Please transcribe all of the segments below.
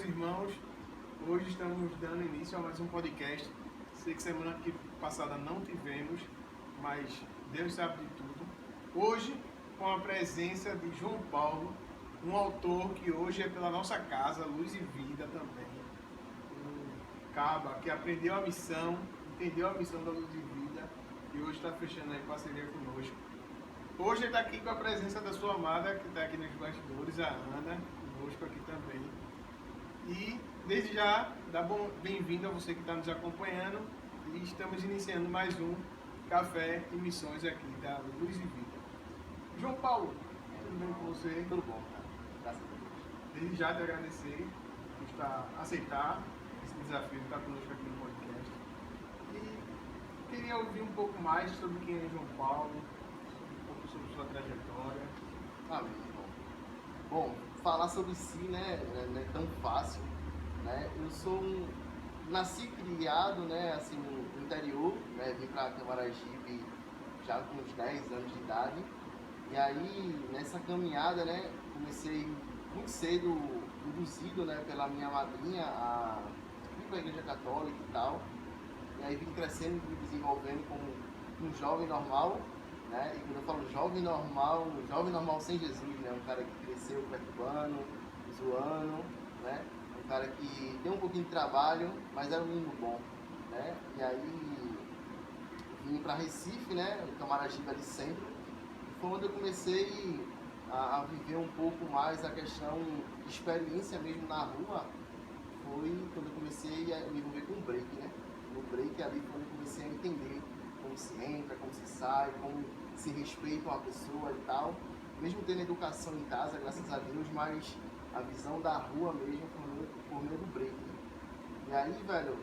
meus irmãos, hoje estamos dando início a mais um podcast. Sei que semana passada não tivemos, mas Deus sabe de tudo. Hoje, com a presença de João Paulo, um autor que hoje é pela nossa casa, Luz e Vida também. Um caba que aprendeu a missão, entendeu a missão da Luz e Vida e hoje está fechando aí parceria conosco. Hoje ele está aqui com a presença da sua amada, que está aqui nos bastidores, a Ana, conosco aqui também. E desde já, dá bem-vindo a você que está nos acompanhando e estamos iniciando mais um Café e Missões aqui da Luz e Vida. João Paulo, tudo bem com você? Tudo bom, cara. Graças a Deus. Desde já te agradecer por aceitar esse desafio de estar conosco aqui no podcast. E queria ouvir um pouco mais sobre quem é João Paulo, um pouco sobre sua trajetória. Amém, irmão. Bom, falar sobre si, né, não é tão fácil, né? Eu nasci criado, né, assim, no interior, né, vim para Camaragibe já com uns 10 anos de idade. E aí, nessa caminhada, né, comecei muito cedo, induzido, né, pela minha madrinha a ir para a igreja católica e tal. E aí vim crescendo, me desenvolvendo como um jovem normal, né? E quando eu falo jovem normal sem Jesus, né? Um cara que cresceu perturbando, zoando, né? Um cara que deu um pouquinho de trabalho, mas era um menino bom, né? E aí vim para Recife, né? O Camaragibe ali sempre. E foi onde eu comecei a viver um pouco mais a questão de experiência mesmo na rua. Foi quando eu comecei a me envolver com o break, né? No break ali foi quando eu comecei a entender como se entra, como se sai, como se respeita uma pessoa e tal. Mesmo tendo educação em casa, graças a Deus, mas a visão da rua mesmo por meio do break. E aí, velho,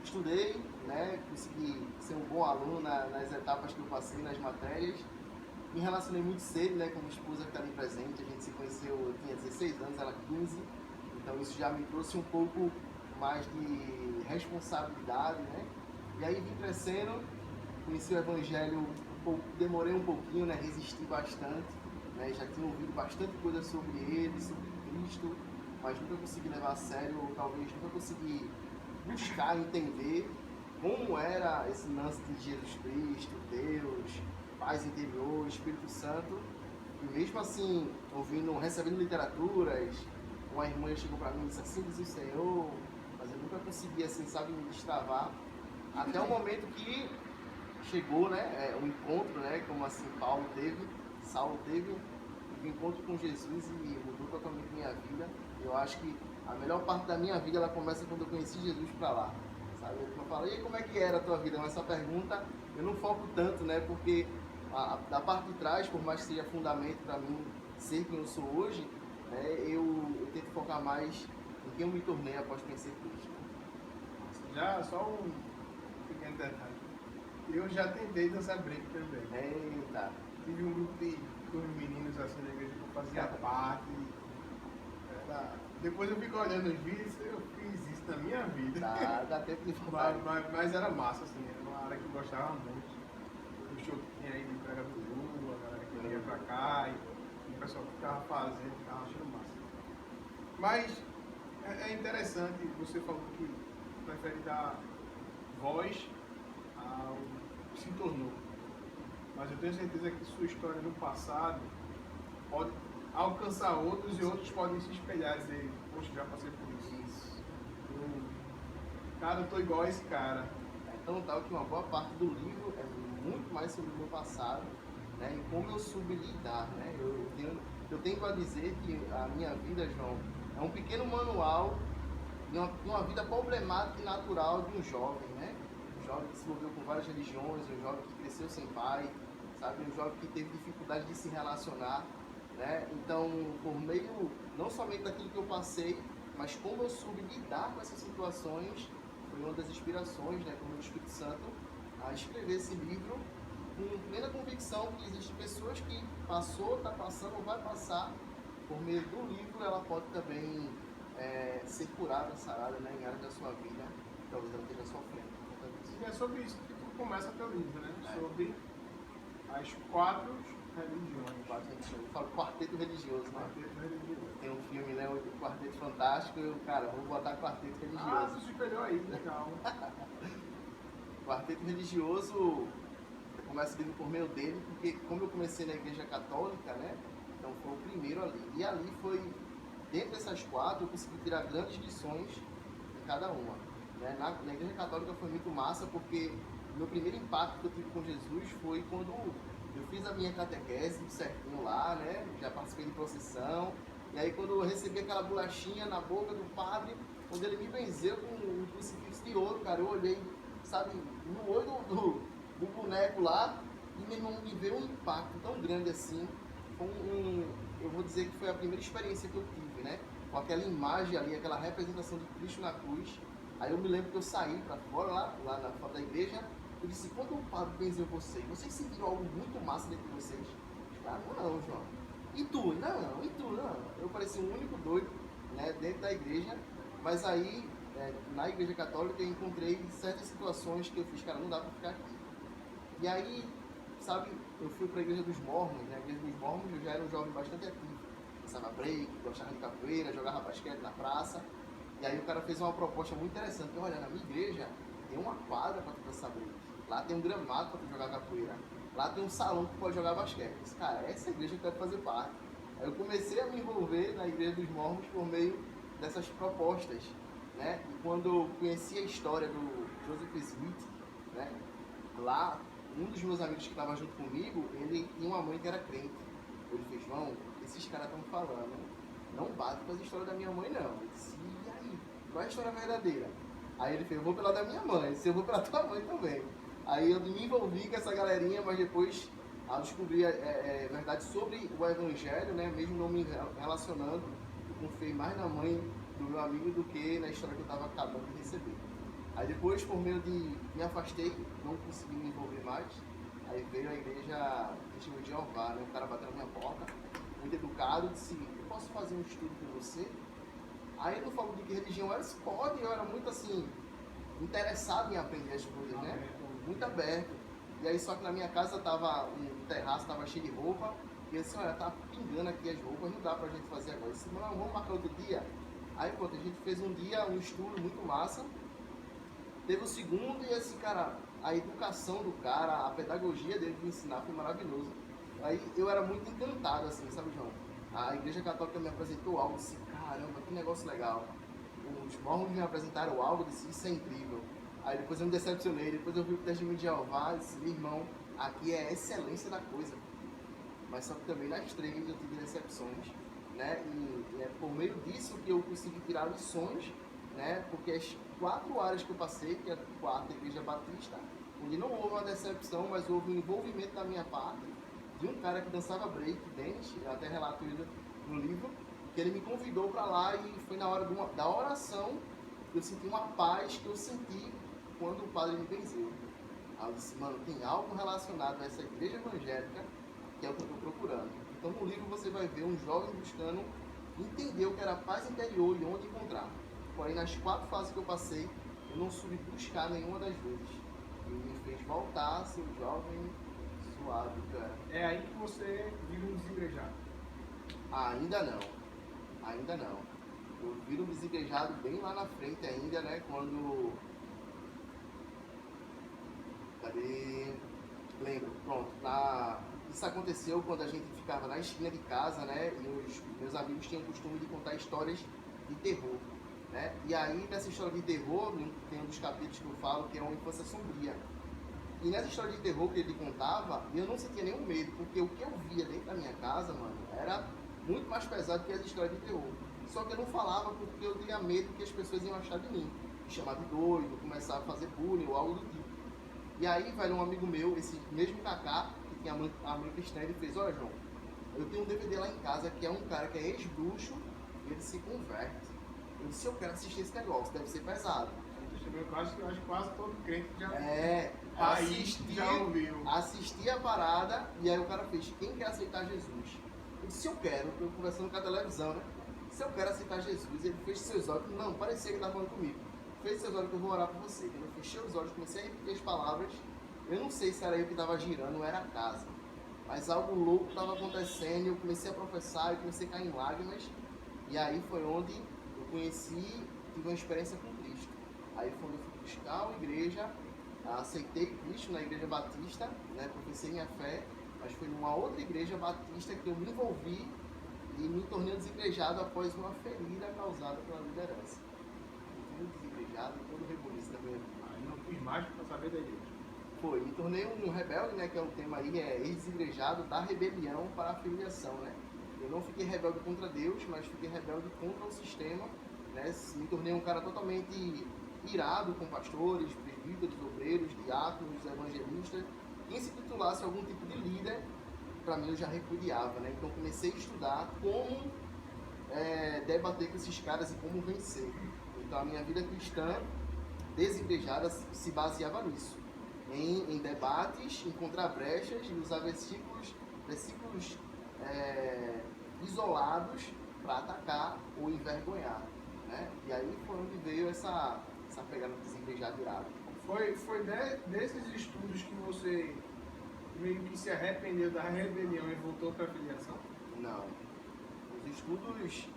estudei, né? Consegui ser um bom aluno nas etapas que eu passei, nas matérias. Me relacionei muito cedo, né, com minha esposa que está ali presente. A gente se conheceu, eu tinha 16 anos, ela 15. Então isso já me trouxe um pouco mais de responsabilidade, né? E aí vim crescendo, conheci o Evangelho, demorei um pouquinho, né? Resisti bastante, né? Já tinha ouvido bastante coisa sobre ele, sobre Cristo, mas nunca consegui levar a sério, ou talvez nunca consegui buscar entender como era esse lance de Jesus Cristo, Deus, paz interior, Espírito Santo. E mesmo assim, recebendo literaturas, uma irmã chegou para mim e disse assim, diz o Senhor, mas eu nunca consegui, assim, sabe, me destravar. Até o momento que chegou, né, um encontro, né, como assim Saulo teve um encontro com Jesus e mudou totalmente minha vida. Eu acho que a melhor parte da minha vida, ela começa quando eu conheci Jesus para lá, sabe? Eu falo, e como é que era a tua vida? Mas essa pergunta eu não foco tanto, né, porque da parte de trás, por mais que seja fundamento para mim ser quem eu sou hoje, né, eu tento focar mais em quem eu me tornei após conhecer Cristo. Já só um pequeno detalhe. Eu já tentei dançar break também. Eita! Tive um grupo de dois meninos assim na igreja que eu fazia parte. Depois eu fico olhando os vídeos, eu fiz isso na minha vida. Dá tempo de falar. Mas era massa, assim, era uma área que eu gostava muito. O show que tinha aí de Praga do Lula, a galera que vinha pra cá, e o pessoal que ficava fazendo, ficava achando massa. Mas é interessante, você falou que prefere dar voz ao que se tornou. Mas eu tenho certeza que sua história no passado pode alcançar outros e outros podem se espelhar e dizer, poxa, já passei por isso. Cara, eu tô igual a esse cara. Então, tal que uma boa parte do livro é muito mais sobre o meu passado, né, e como eu soube lidar, né? Eu tenho para dizer que a minha vida, João, é um pequeno manual de uma vida problemática e natural de um jovem, né? Um jovem que se envolveu com várias religiões, um jovem que cresceu sem pai, sabe? Um jovem que teve dificuldade de se relacionar, né? Então, por meio não somente daquilo que eu passei, mas como eu soube lidar com essas situações, foi uma das inspirações, né, como o Espírito Santo, a escrever esse livro com plena convicção que existem pessoas que está passando ou vai passar, por meio do livro ela pode também ser curada, sarada, né, em área da sua vida, talvez ela esteja sofrendo. E é sobre isso que tu começa teu livro, né? Sobre as 4 religiões. Quatro religiões. Eu falo quarteto religioso, né? Quarteto religioso. Tem um filme, né? O Quarteto Fantástico. Eu, cara, vou botar quarteto Ah, religioso. você se espelhou aí, legal. Quarteto religioso, eu começo vindo por meio dele, porque como eu comecei na igreja católica, né? Então foi o primeiro ali. E ali foi, dentro dessas quatro, eu consegui tirar grandes lições de cada uma. Né? Na igreja católica foi muito massa, porque o meu primeiro impacto que eu tive com Jesus foi quando eu fiz a minha catequese certinho lá, né? Já participei de procissão. E aí quando eu recebi aquela bolachinha na boca do padre, quando ele me benzeu com um crucifixo de ouro, cara, eu olhei, sabe, no olho do boneco lá, e meu irmão me veio um impacto tão grande assim. Foi eu vou dizer que foi a primeira experiência que eu tive, né? Com aquela imagem ali, aquela representação de Cristo na cruz. Aí eu me lembro que eu saí para fora, lá na fora da igreja, eu disse, quando o padre benzeu vocês sentiram algo muito massa dentro de vocês? Os caras, não, João. E tu? Não, e tu? Não. Eu parecia o único doido, né, dentro da igreja, mas aí, na igreja católica, eu encontrei certas situações que eu fiz, cara, não dá para ficar aqui. E aí, sabe, eu fui para a igreja dos Mormons, né? A igreja dos Mormons eu já era um jovem bastante ativo. Dançava break, gostava de capoeira, jogava basquete na praça. E aí o cara fez uma proposta muito interessante. Olha, na minha igreja tem uma quadra para tu dançar break. Lá tem um gramado para tu jogar capoeira. Lá tem um salão que tu pode jogar basquete. Eu disse, cara, essa igreja eu quero fazer parte. Aí eu comecei a me envolver na igreja dos Mormons por meio dessas propostas, né? E quando eu conheci a história do Joseph Smith, né? Lá, um dos meus amigos que estava junto comigo, ele tinha uma mãe que era crente. Ele fez, João, esses caras estão falando, não bate com as histórias da minha mãe não. Eu disse, e aí? Qual é a história verdadeira? Aí ele fez, eu vou pela da minha mãe, se eu vou pela tua mãe também. Aí eu me envolvi com essa galerinha, mas depois ao descobrir a verdade sobre o evangelho, né, mesmo não me relacionando, eu confiei mais na mãe do meu amigo do que na história que eu estava acabando de receber. Aí depois, por meio de me afastei, não consegui me envolver mais, aí veio a igreja Testemunho de Jeová, né, o cara bateu na minha porta, muito educado, disse, eu posso fazer um estudo com você? Aí ele falou de que religião era, disse, pode, eu era muito assim, interessado em aprender as coisas, né? Muito aberto. E aí só que na minha casa tava um terraço, tava cheio de roupa, e eu disse, olha, tá pingando aqui as roupas, não dá pra gente fazer agora. Eu disse, não, vamos marcar outro dia. Aí pronto, a gente fez um dia, um estudo muito massa. Teve o segundo e esse cara, a educação do cara, a pedagogia dele de ensinar foi maravilhoso. Aí eu era muito encantado, assim, sabe, João? A igreja católica me apresentou algo, assim, caramba, que negócio legal. Os mormons me apresentaram algo, disse, isso é incrível. Aí depois eu me decepcionei, depois eu vi o Testemunho de Jeová e disse, meu irmão, aqui é a excelência da coisa. Mas só que também nas três eu tive decepções, né? E é por meio disso que eu consegui tirar lições, né? Porque as 4 áreas que eu passei, que é a quarta igreja batista, onde não houve uma decepção, mas houve um envolvimento da minha parte, de um cara que dançava break, Dennis, eu até relato ele no livro, que ele me convidou para lá e foi na hora da oração que eu senti uma paz que eu senti quando o padre me benzeu. Aí eu disse, mano, tem algo relacionado a essa igreja evangélica que é o que eu estou procurando. Então no livro você vai ver um jovem buscando entender o que era paz interior e onde encontrar. Porém, nas 4 fases que eu passei, eu não soube buscar nenhuma das vezes. E me fez voltar a ser um jovem suave, cara. É aí que você vira um desigrejado. Ainda não. Ainda não. Eu viro um desigrejado bem lá na frente ainda, né? Quando... Cadê? Lembro, pronto. Isso aconteceu quando a gente ficava na esquina de casa, né? E os meus amigos tinham o costume de contar histórias de terror, né? E aí, nessa história de terror, tem um dos capítulos que eu falo que é uma infância sombria. E nessa história de terror que ele contava, eu não sentia nenhum medo, porque o que eu via dentro da minha casa, mano, era muito mais pesado que as histórias de terror. Só que eu não falava porque eu tinha medo que as pessoas iam achar de mim, me chamar de doido, começar a fazer bullying ou algo do tipo. E aí, velho, um amigo meu, esse mesmo Kaká, que tinha a mãe cristã, ele fez, olha, João, eu tenho um DVD lá em casa que é um cara que é ex-bruxo e ele se converte. Eu disse, eu quero assistir esse negócio, deve ser pesado. Eu acho que quase todo crente já assisti a parada e aí o cara fez, quem quer aceitar Jesus? Eu disse, eu quero, eu conversando com a televisão, né? Se eu quero aceitar Jesus, ele fez seus olhos, não, parecia que ele estava falando comigo. Fez seus olhos que eu vou orar por você. Quando eu fechei os olhos, comecei a repetir as palavras, eu não sei se era eu que estava girando ou era a casa. mas algo louco estava acontecendo, eu comecei a professar, eu comecei a cair em lágrimas, e aí foi onde eu conheci, tive uma experiência com Cristo. Aí foi onde eu fui buscar uma igreja, aceitei Cristo na igreja batista, né, professei minha fé, mas foi numa outra igreja batista que eu me envolvi e me tornei desigrejado após uma ferida causada pela liderança. Eu fui desigrejado, todo reboliço da minha vida. Aí não quis mais para saber da igreja. Foi, me tornei um rebelde, né, que é o tema aí, é ex-desigrejado da rebelião para a filiação, né. Eu não fiquei rebelde contra Deus, mas fiquei rebelde contra o sistema, né, me tornei um cara totalmente irado com pastores, presbíteros, obreiros, diáconos, evangelistas. Quem se titulasse algum tipo de líder, para mim eu já repudiava, né, então comecei a estudar como debater com esses caras e como vencer. Então a minha vida cristã desigrejada se baseava nisso. Em debates, encontrar brechas e usar versículos isolados para atacar ou envergonhar, né? E aí foi onde veio essa pegada desigrejada irada. Foi desses estudos que você meio que se arrependeu da rebelião e voltou para a filiação? Não. Os estudos,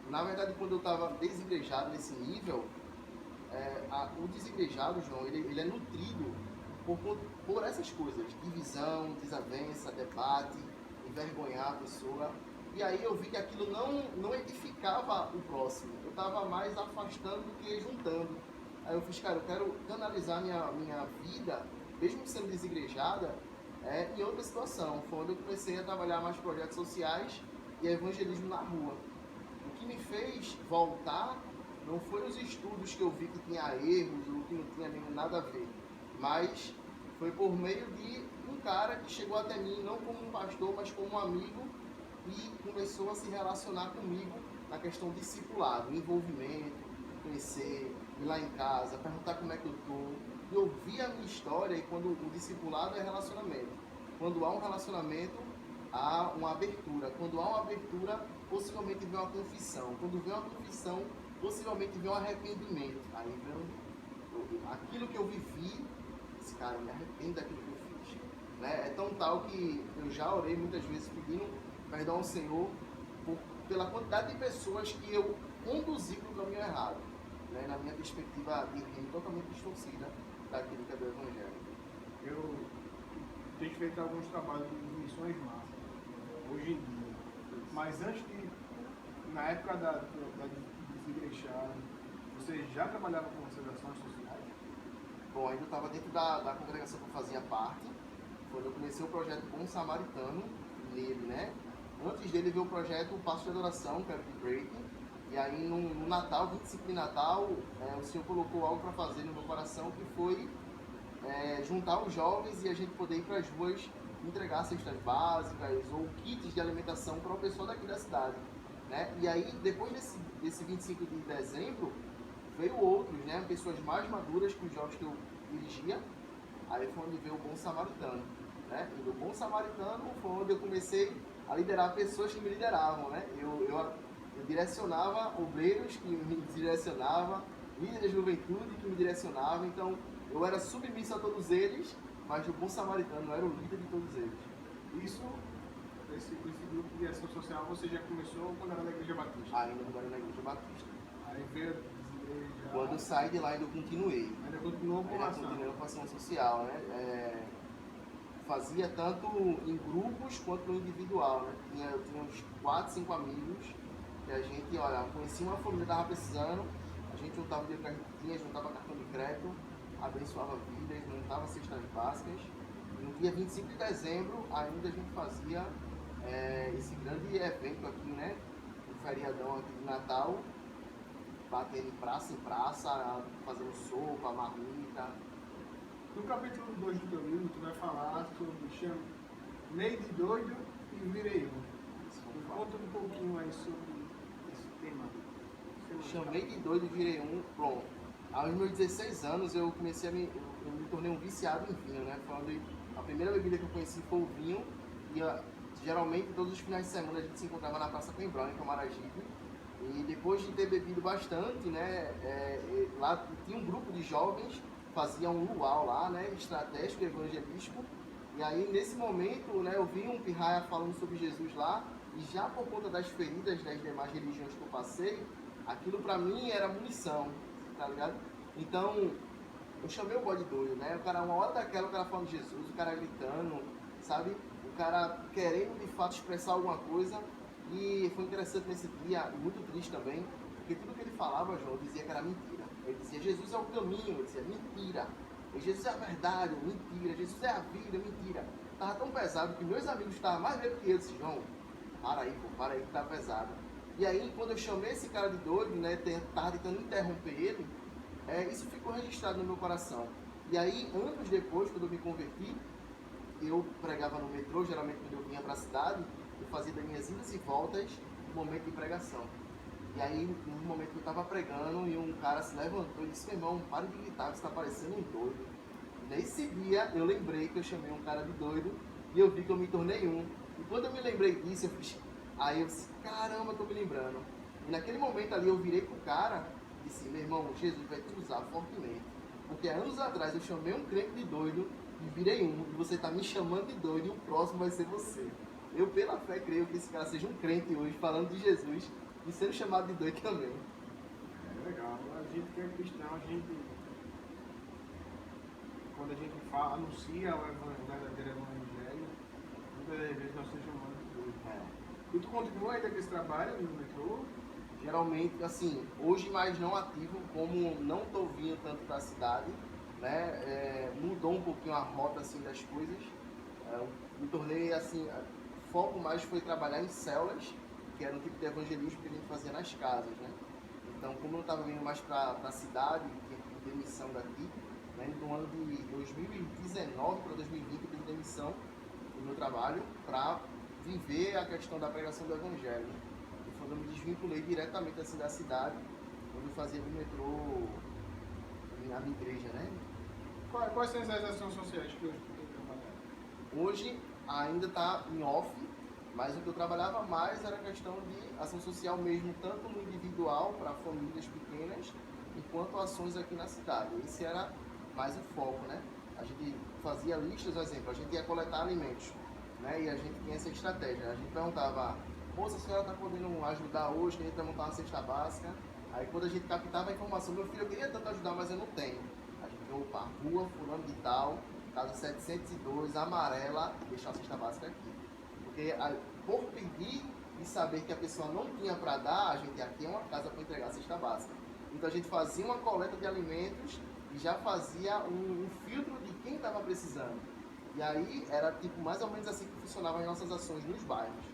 na verdade, quando eu estava desigrejado nesse nível, o desigrejado, João, ele é nutrido por essas coisas, divisão, desavença, debate, envergonhar a pessoa. E aí eu vi que aquilo não edificava o próximo, eu estava mais afastando do que juntando. Aí eu fiz, cara, eu quero canalizar minha vida, mesmo sendo desigrejada, em outra situação. Foi onde eu comecei a trabalhar mais projetos sociais e evangelismo na rua. O que me fez voltar não foi os estudos que eu vi que tinha erros ou que não tinha nada a ver, mas foi por meio de um cara que chegou até mim, não como um pastor, mas como um amigo, e começou a se relacionar comigo na questão discipulado, envolvimento, conhecer, ir lá em casa, perguntar como é que eu estou, e ouvir a minha história. E quando o discipulado é relacionamento, quando há um relacionamento, há uma abertura. Quando há uma abertura, possivelmente vem uma confissão. Quando vem uma confissão, possivelmente vem um arrependimento. Aí vem aquilo que eu vivi, esse cara, me arrependo daquilo que eu fiz. Né? É tão tal que eu já orei muitas vezes pedindo perdão ao Senhor pela quantidade de pessoas que eu conduzi para o caminho errado. Né? Na minha perspectiva de reino totalmente distorcida daquilo que é do Evangelho. Eu tenho feito alguns trabalhos de missões massas, hoje em dia. Mas na época da desigrejada, você já trabalhava com organizações sociais? Bom, ainda estava dentro da congregação que eu fazia parte. Quando eu comecei o projeto Bom Samaritano, nele, né? Antes dele veio o projeto Passo de Adoração, que era de Breaking. E aí no Natal, 25 de Natal, o Senhor colocou algo para fazer no meu coração, que foi juntar os jovens e a gente poder ir para as ruas entregar cestas básicas ou kits de alimentação para o pessoal daqui da cidade. Né? E aí, depois desse 25 de dezembro, veio outros, né? Pessoas mais maduras que os jovens que eu dirigia. Aí foi onde veio o Bom Samaritano. Né? E do Bom Samaritano foi onde eu comecei a liderar pessoas que me lideravam. Né? Eu direcionava obreiros que me direcionavam, líderes de juventude que me direcionavam. Então, eu era submisso a todos eles, mas o Bom Samaritano era o líder de todos eles. Esse grupo de ação social você já começou quando era na Igreja Batista? Ainda não era na Igreja Batista. Aí veio já... Quando eu saí de lá, ainda continuei. Ainda continuou com ação? Continuei com ação social, né? Fazia tanto em grupos quanto no individual, né? Eu tinha uns 4, 5 amigos que a gente, olha, conhecia uma família que estava precisando, a gente juntava o dinheiro que a gente tinha, juntava cartão de crédito, abençoava vidas, montava cestas básicas. No dia 25 de dezembro, ainda a gente fazia esse grande evento aqui, né? Um feriadão aqui de Natal, batendo em praça, fazendo sopa, marmita. No capítulo 2 do teu livro, tu vai falar sobre chamei de doido e virei um. Conta um pouquinho aí sobre esse tema. Chamei de doido e virei um. Pronto. Aos meus 16 anos eu comecei eu me tornei um viciado em vinho, né? A primeira bebida que eu conheci foi o vinho. E geralmente todos os finais de semana a gente se encontrava na Praça Coimbrão, em Camaragibe. E depois de ter bebido bastante, né? Lá tinha um grupo de jovens, fazia um luau lá, né? Estratégico, evangelístico. E aí, nesse momento, né, eu vi um pirraia falando sobre Jesus lá, e já por conta das feridas das demais religiões que eu passei, aquilo pra mim era munição, tá ligado? Então, eu chamei o bode doido, né? O cara, uma hora daquela, o cara falando de Jesus, o cara gritando, sabe? O cara querendo de fato expressar alguma coisa. E foi interessante nesse dia, muito triste também, porque tudo que ele falava, João, dizia que era mentira. Ele dizia, Jesus é o caminho, eu dizia, mentira. E Jesus é a verdade, mentira. Jesus é a vida, mentira. Tava tão pesado que meus amigos estavam mais velhos que eu. Eu disse, João, para aí, pô, para aí que tá pesado. E aí, quando eu chamei esse cara de doido, né, tava tentando interromper ele, isso ficou registrado no meu coração. E aí, anos depois, quando eu me converti, eu pregava no metrô, geralmente quando eu vinha para a cidade, eu fazia das minhas idas e voltas um momento de pregação. E aí, num momento que eu estava pregando, e um cara se levantou e disse, meu irmão, para de gritar, você está parecendo um doido. Nesse dia, eu lembrei que eu chamei um cara de doido, e eu vi que eu me tornei um. E quando eu me lembrei disso, aí eu disse, caramba, eu tô me lembrando. E naquele momento ali, eu virei pro cara e disse, meu irmão, Jesus vai te usar fortemente. Porque anos atrás eu chamei um crente de doido e virei um, e você está me chamando de doido e o próximo vai ser você. Eu, pela fé, creio que esse cara seja um crente hoje, falando de Jesus e sendo chamado de doido também. É legal. A gente que é cristão, quando a gente anuncia o verdadeiro evangelho, muitas das vezes nós somos chamados de doido. E tu continua ainda com esse trabalho no metrô? Geralmente, assim, hoje mais não ativo, como não estou vindo tanto para a cidade, né, mudou um pouquinho a rota assim, das coisas. Me tornei, assim, o foco mais foi trabalhar em células, que era um tipo de evangelismo que a gente fazia nas casas, né? Então, como eu não estava vindo mais para a cidade, tinha pedido demissão daqui, né, no ano de 2019 para 2020 eu pedi demissão do meu trabalho para viver a questão da pregação do evangelho, né? E quando eu me desvinculei diretamente assim, da cidade, quando eu fazia no metrô, na minha igreja, né? Quais são as ações sociais que hoje tu tem trabalhado? Hoje ainda está em off, mas o que eu trabalhava mais era a questão de ação social mesmo, tanto no individual, para famílias pequenas, enquanto ações aqui na cidade. Esse era mais o foco, né? A gente fazia listas, por exemplo, a gente ia coletar alimentos, né? E a gente tinha essa estratégia. A gente perguntava, moça, a senhora está podendo ajudar hoje, que a gente vai montar uma cesta básica. Aí quando a gente captava a informação, meu filho, eu queria tanto ajudar, mas eu não tenho. A gente ia, opa, rua fulano de tal, casa 702, amarela, deixar a cesta básica aqui. Porque por pedir e saber que a pessoa não tinha para dar, a gente aqui é uma casa para entregar a cesta básica. Então a gente fazia uma coleta de alimentos e já fazia um filtro de quem estava precisando. E aí era tipo mais ou menos assim que funcionavam as nossas ações nos bairros.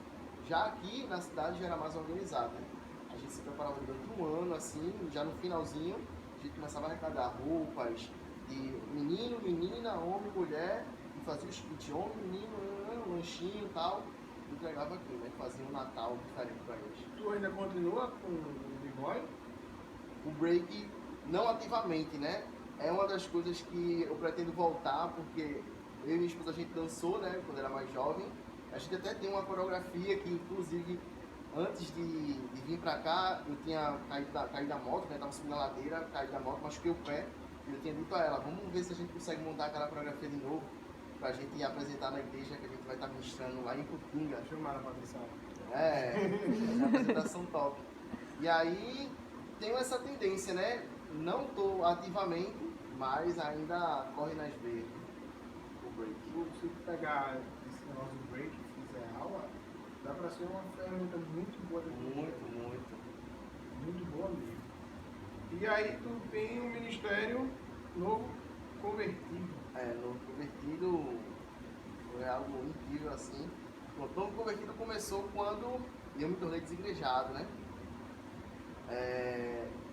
Já aqui na cidade já era mais organizado, né? A gente se preparava durante um ano, assim, já no finalzinho, a gente começava a arrecadar roupas de menino, menina, homem, mulher, e fazia o split, homem, menino, lanchinho e tal, e entregava aqui, né? Fazia um Natal diferente para eles. Tu ainda continua com o B-Boy? O break, não ativamente, né? É uma das coisas que eu pretendo voltar, porque eu e minha esposa a gente dançou, né? Quando era mais jovem. A gente até tem uma coreografia que, inclusive, antes de vir pra cá, eu tinha caído da moto, né? Tava subindo a ladeira, caí da moto, machuquei o pé. E eu tinha dito a ela, vamos ver se a gente consegue montar aquela coreografia de novo, pra gente apresentar na igreja, que a gente vai estar ministrando lá em Putinga. Chamaram pra dançar. Fazer uma apresentação top. E aí, tenho essa tendência, né? Não tô ativamente, mas ainda corre nas veias o break. Se tu pegar esse negócio do break e fizer aula, dá pra ser uma ferramenta muito boa da gente. Muito boa mesmo. E aí tu tem um ministério novo convertido. Novo convertido foi algo incrível assim. O novo convertido começou quando eu me tornei desigrejado, né?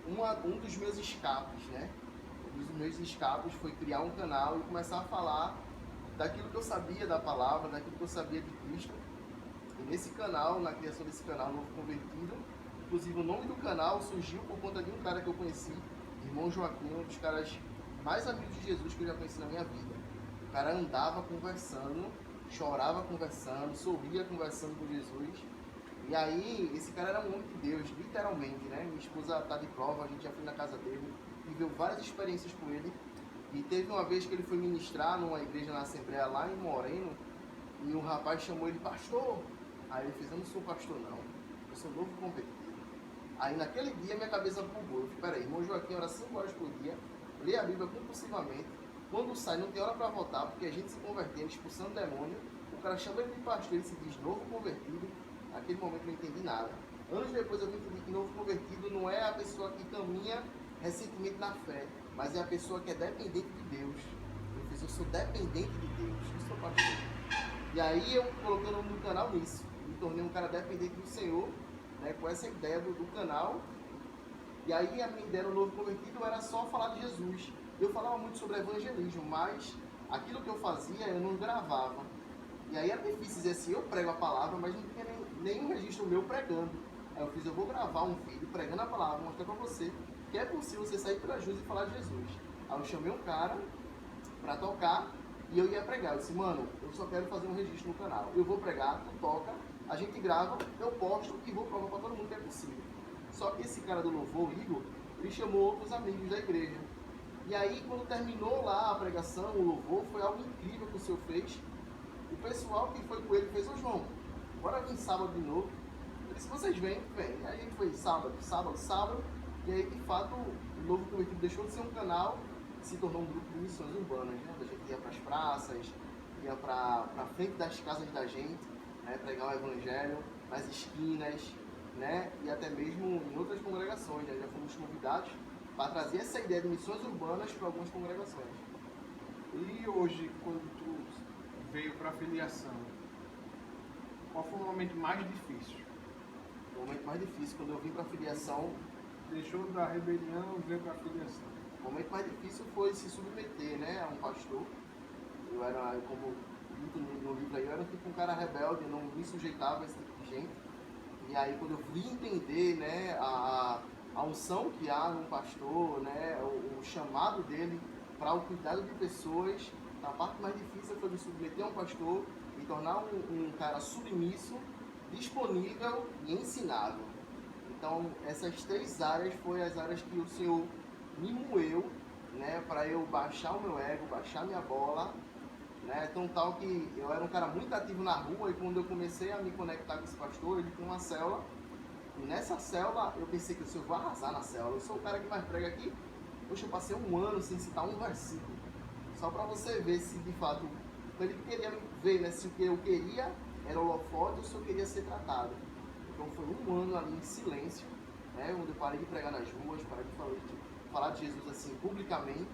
Um dos meus escapes, né? Um dos meus escapes foi criar um canal e começar a falar daquilo que eu sabia da palavra, daquilo que eu sabia de Cristo. E nesse canal, na criação desse canal Novo Convertido, inclusive o nome do canal surgiu por conta de um cara que eu conheci, irmão Joaquim, um dos caras mais amigos de Jesus que eu já conheci na minha vida. O cara andava conversando, chorava conversando, sorria conversando com Jesus. E aí, esse cara era um homem de Deus, literalmente, né? Minha esposa tá de prova, a gente já foi na casa dele, viveu várias experiências com ele. E teve uma vez que ele foi ministrar numa igreja na Assembleia lá em Moreno, e um rapaz chamou ele, pastor. Aí ele fez, eu não sou pastor não, eu sou novo convertido. Aí naquele dia minha cabeça bugou. Eu falei, peraí, irmão Joaquim ora 5 horas por dia, lê a Bíblia compulsivamente, quando sai não tem hora para voltar, porque a gente se convertendo, expulsando demônio, o cara chama ele de pastor, ele se diz novo convertido. Naquele momento eu não entendi nada. Anos depois eu entendi que novo convertido não é a pessoa que caminha recentemente na fé, mas é a pessoa que é dependente de Deus. Eu fiz, eu sou dependente de Deus, eu sou pastor. E aí eu coloquei o nome do canal nisso, me tornei um cara dependente do Senhor, né, com essa ideia do canal. E aí a minha ideia no novo convertido era só falar de Jesus. Eu falava muito sobre evangelismo, mas aquilo que eu fazia eu não gravava. E aí era difícil dizer assim, eu prego a palavra, mas não tinha nenhum registro meu pregando. Aí eu fiz, eu vou gravar um vídeo pregando a palavra, mostrar pra você que é possível você sair pela Jus e falar de Jesus. Aí eu chamei um cara pra tocar e eu ia pregar. Eu disse, mano, eu só quero fazer um registro no canal. Eu vou pregar, tu toca, a gente grava, eu posto e vou provar pra todo mundo que é possível. Só que esse cara do louvor, o Igor, ele chamou outros amigos da igreja. E aí, quando terminou lá a pregação, o louvor, foi algo incrível que o Senhor fez. O pessoal que foi com ele fez, ô João, bora vir sábado de novo. Eu disse, vocês vêm? Vem. Aí a gente foi sábado. E aí, de fato, o Novo Convertido deixou de ser um canal e se tornou um grupo de missões urbanas, né? A gente ia para as praças, ia para frente das casas da gente, né? Pregar o evangelho, nas esquinas, né? E até mesmo em outras congregações, né? Já fomos convidados para trazer essa ideia de missões urbanas para algumas congregações. E hoje, quando tu veio para a filiação, qual foi o momento mais difícil? O momento mais difícil, quando eu vim para a filiação... Deixou da rebelião e veio para a filiação. O momento mais difícil foi se submeter, né, a um pastor. Eu era, como dito no livro aí, eu era tipo um cara rebelde, eu não me sujeitava a esse tipo de gente. E aí quando eu vim entender, né, a unção que há num pastor, né, o chamado dele para o cuidado de pessoas, a parte mais difícil foi me submeter a um pastor, me tornar um cara submisso, disponível e ensinável. Então, essas 3 áreas foram as áreas que o Senhor me moeu, né, para eu baixar o meu ego, baixar minha bola, né, tão tal que eu era um cara muito ativo na rua e quando eu comecei a me conectar com esse pastor, ele tinha uma célula, e nessa célula eu pensei que eu vou arrasar na célula, eu sou o cara que mais prega aqui. Poxa, eu passei um ano sem citar um versículo, só para você ver se de fato ele queria ver, né, se o que eu queria era holofote ou se eu queria ser tratado. Então foi um ano ali em silêncio, né, onde eu parei de pregar nas ruas, parei de falar de Jesus assim publicamente,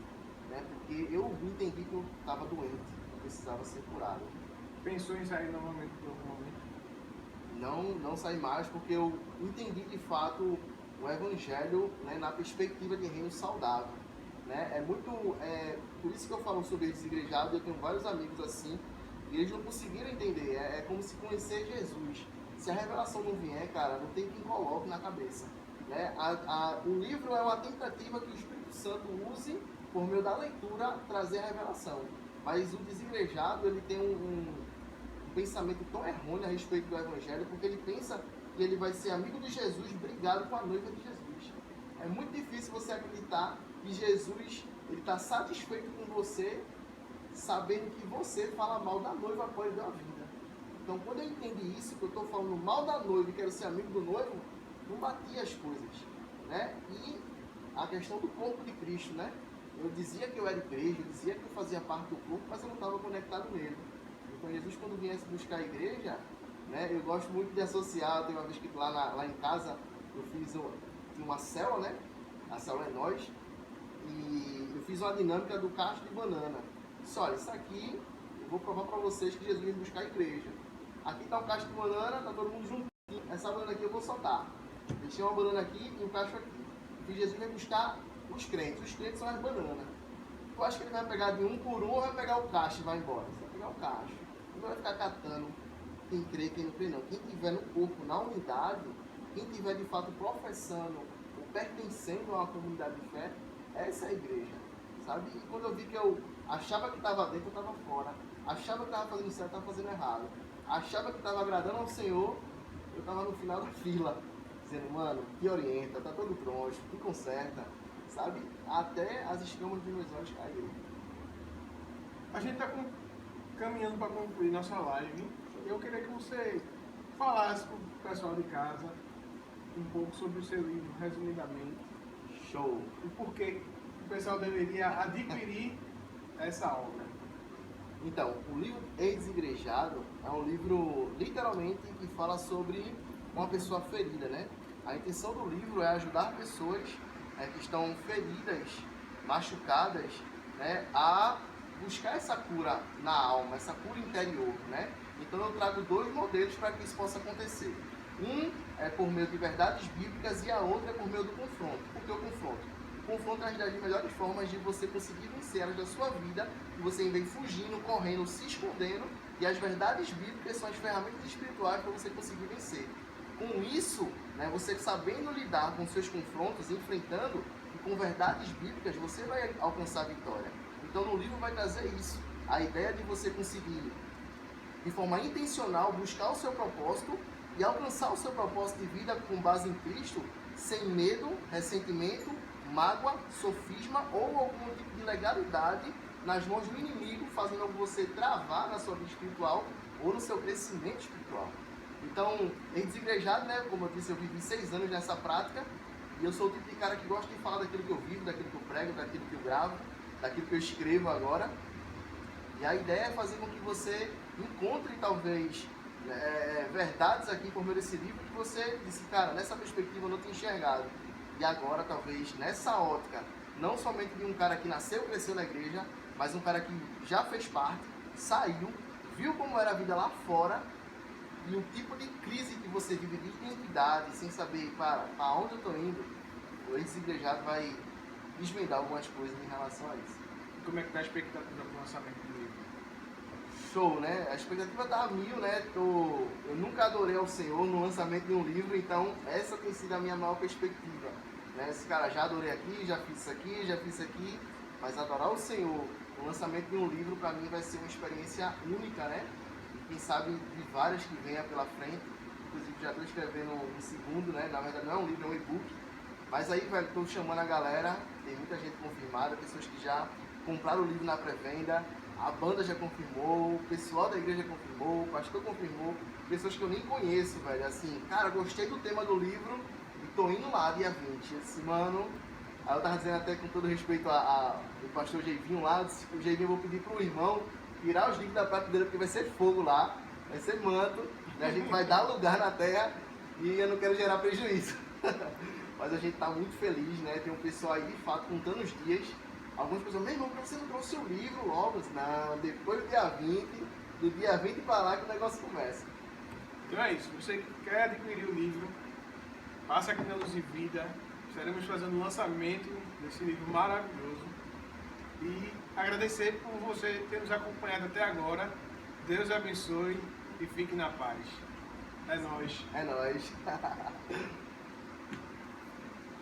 né, porque eu entendi que eu estava doente, eu precisava ser curado. Pensou em sair novamente por algum momento? Não saí mais porque eu entendi de fato o evangelho, né, na perspectiva de reino saudável. Né? Por isso que eu falo sobre desigrejado, eu tenho vários amigos assim, e eles não conseguiram entender, é como se conhecer Jesus. Se a revelação não vier, cara, não tem quem coloque na cabeça. Né? O livro é uma tentativa que o Espírito Santo use, por meio da leitura, trazer a revelação. Mas o desigrejado, ele tem um pensamento tão errôneo a respeito do Evangelho, porque ele pensa que ele vai ser amigo de Jesus, brigado com a noiva de Jesus. É muito difícil você acreditar que Jesus está satisfeito com você, sabendo que você fala mal da noiva após ele deu a vida. Então, quando eu entendi isso, que eu estou falando mal da noiva e quero ser amigo do noivo, não batia as coisas, né? E a questão do corpo de Cristo, né? Eu dizia que eu era igreja, eu dizia que eu fazia parte do corpo, mas eu não estava conectado nele. Então, Jesus, quando viesse buscar a igreja, né? Eu gosto muito de associar, tem uma vez que lá em casa, eu fiz uma célula, né? A célula é nós, e eu fiz uma dinâmica do cacho de banana. Disse, olha, isso aqui, eu vou provar para vocês que Jesus veio buscar a igreja. Aqui está o cacho de banana, está todo mundo juntinho. Essa banana aqui eu vou soltar. Deixei uma banana aqui e um cacho aqui. E Jesus veio buscar os crentes são as bananas. Tu acha que ele vai pegar de um por um ou vai pegar o cacho e vai embora? Você vai pegar o cacho. Não vai ficar catando quem crê e quem não crê, não. Quem estiver no corpo, na unidade, quem estiver de fato professando ou pertencendo a uma comunidade de fé, essa é a igreja, sabe? E quando eu vi que eu achava que estava dentro, eu estava fora. Achava que estava fazendo certo, estava fazendo errado. Achava que estava agradando ao Senhor, eu estava no final da fila, dizendo, mano, te orienta, tá todo pronto, te conserta, sabe? Até as escamas dos meus olhos caíram. A gente está caminhando para concluir nossa live. Eu queria que você falasse para o pessoal de casa um pouco sobre o seu livro, resumidamente. Show! E por que o pessoal deveria adquirir essa obra. Então, o livro Ex-Igrejado é um livro, literalmente, que fala sobre uma pessoa ferida, né? A intenção do livro é ajudar pessoas que estão feridas, machucadas, né, a buscar essa cura na alma, essa cura interior, né? Então eu trago dois modelos para que isso possa acontecer. Um é por meio de verdades bíblicas e a outra é por meio do confronto. Por que o confronto? O confronto é uma das melhores formas de você conseguir vencer elas da sua vida, e você vem fugindo, correndo, se escondendo, e as verdades bíblicas são as ferramentas espirituais para você conseguir vencer. Com isso, né, você sabendo lidar com seus confrontos, enfrentando, e com verdades bíblicas, você vai alcançar a vitória. Então no livro vai trazer isso, a ideia de você conseguir, de forma intencional, buscar o seu propósito e alcançar o seu propósito de vida com base em Cristo, sem medo, ressentimento, mágoa, sofisma ou algum tipo de legalidade nas mãos do inimigo, fazendo você travar na sua vida espiritual ou no seu crescimento espiritual. Então, em Desigrejado, né, como eu disse, eu vivi 6 anos nessa prática, e eu sou o tipo de cara que gosta de falar daquilo que eu vivo, daquilo que eu prego, daquilo que eu gravo, daquilo que eu escrevo agora. E a ideia é fazer com que você encontre, talvez, verdades aqui por meio desse livro que você disse, cara, nessa perspectiva eu não tinha enxergado. E agora, talvez, nessa ótica, não somente de um cara que nasceu e cresceu na igreja, mas um cara que já fez parte, saiu, viu como era a vida lá fora, e o tipo de crise que você vive de identidade, sem saber para onde eu estou indo, o Ex-Igrejado vai desvendar algumas coisas em relação a isso. E como é que está a expectativa para o lançamento do livro? Show, né? A expectativa tá a 1000, né? Eu nunca adorei ao Senhor no lançamento de um livro, então essa tem sido a minha maior perspectiva. Né? Esse cara, já adorei aqui, já fiz isso aqui, mas adorar o Senhor no lançamento de um livro, para mim, vai ser uma experiência única, né? E quem sabe de várias que venha pela frente. Inclusive, já estou escrevendo um segundo, né? Na verdade, não é um livro, é um e-book. Mas aí, velho, estou chamando a galera, tem muita gente confirmada, pessoas que já compraram o livro na pré-venda, a banda já confirmou, o pessoal da igreja confirmou, o pastor confirmou, pessoas que eu nem conheço, velho, assim, cara, gostei do tema do livro e tô indo lá dia 20. Eu disse, mano, aí eu tava dizendo até com todo respeito ao pastor Geivinho lá, eu disse, o Geivinho eu vou pedir pro irmão tirar os livros da prateleira porque vai ser fogo lá, vai ser manto, né? A gente vai dar lugar na terra e eu não quero gerar prejuízo. Mas a gente tá muito feliz, né? Tem um pessoal aí, de fato, contando os dias. Algumas pessoas, meu irmão, por que você não trouxe o livro logo? Não, depois do dia 20, do dia 20 para lá que o negócio começa. Então é isso, você que quer adquirir o livro, passa aqui na Luz de Vida, estaremos fazendo o lançamento desse livro maravilhoso. E agradecer por você ter nos acompanhado até agora. Deus abençoe e fique na paz. É nóis. É nóis.